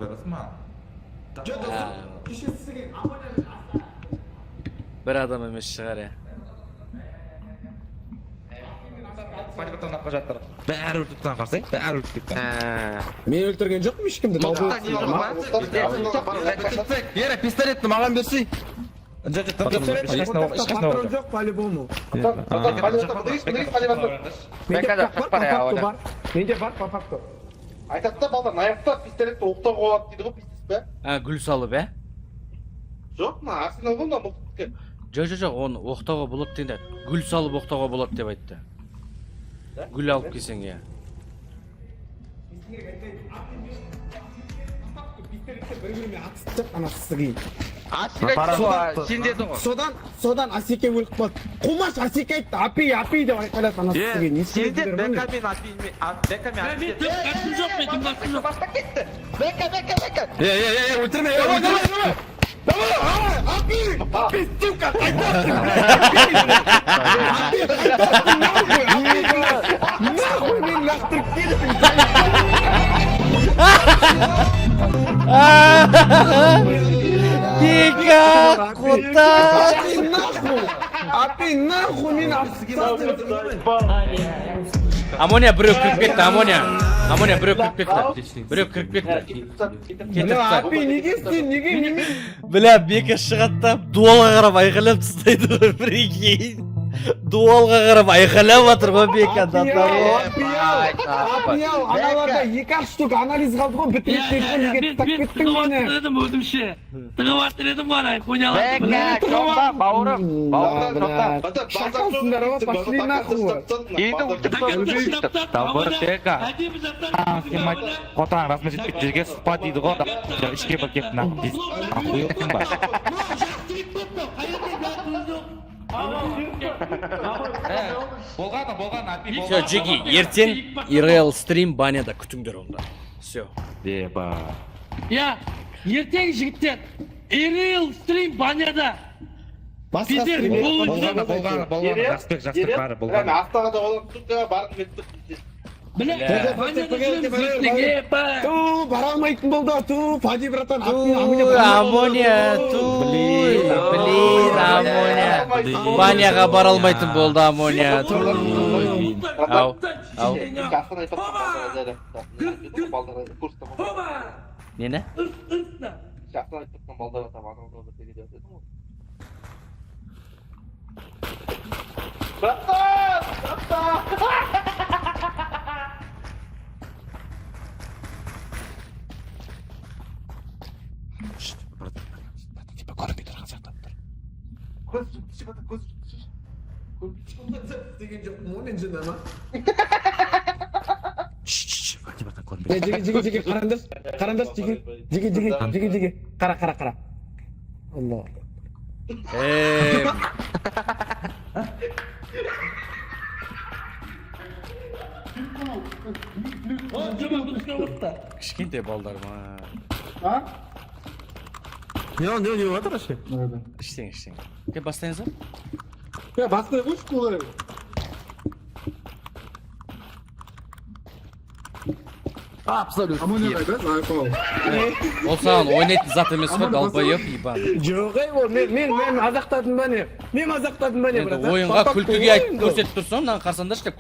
Бір адам емес шығар, я. Палибаттан наққа жаттыр. Бәрі өлтірттен қарсай, бәрі өлтірттен. Мен өлтірген жоқпын ешкімді. Ера, пистолетті маған берсей. Патрон жоқ, по-любому. Менде бар, по факту. Айтады да балдар, аяқта пистолетті оқтауға болады дейді ғой, пистолет пе? Гүл салып, ә? Жоқ, мына арсенал ғой мына мылтыққа. Жоқ, оны оқтауға болады дейді. Гүл салып оқтауға болады деп айтты. Гүл алып келсең, я. Бір-біріме атысты, анасы кейін. Сен деді ғой. Содан Асеке өліп қалды. Қумаш Асеке айтты, апи деп айқайлады анасы кейін. Сен де Бека мен Мен қатым жоқ, мен қатым жоқ. Баста кетті. Бека. Өлтірме, Апи, сука, нахуй мен лақтырып кеттің. Бека, құта! Апи, нахуй мен Амония біреу кіріп кетті, Амония біреу кіріп кетті. Апи, неге сен, неге? Бля, Бека шығаттап, дуалға қарап айқайлап тастайды ғой, прикинь. Дуалға қарап айқайлап жатыр ғой Бека. Апияу, аналарда 2 штук анализ қалды ғой, бітіріп неге Мен тастап кеттің тығып мені? атыр едім өзімше. Тығып атыр едім ғана, поняла. Бека, жоқта, бауырым. Шақалсыңдар ғой, пошли нахуй. Енді Бека. Сен қотаң расында жетпек жерге сұқпа дейді ғой. Ішке бір кеп нақып дейсің. Ақуйықсың ба? Болған, апи, болған. Все, Джиги, ертең ИРЛ стрим баняда күтіңдер онда. Все. Деба. Ертең жігіттер, ИРЛ стрим баняда. Басқа стрим Болған, жақсылық бәрі болған. Астағада olan тұтқа барып кеттік. Баняда жүрсің, бара алмайтын болды, Фади братан. Амония, блин, Амония. Баняға бара алмайтын болды, Амония. Ау. Жақын айтып Нені? жақын айтып балдар атап анау деге дедім ғой. деген жоқ, момен жында ма? Жеге, қарандас, жеге. Қара. Алла. Кішкентай балдар ма? Не жатыр ашы? Іштең. Кеп бастайыныз ба? Бастай қойшы қолары. Абсолютно. Амония қайда? Айпау. Ол саған ойнайтын зат емес қой, долбоёб ебан. Жоқ, ол мен мазақтадым ба не? Мен мазақтадым ба не, брат? Ойынға күлкіге айтып көрсетіп тұрсың, мынаны қарсаңдаршы деп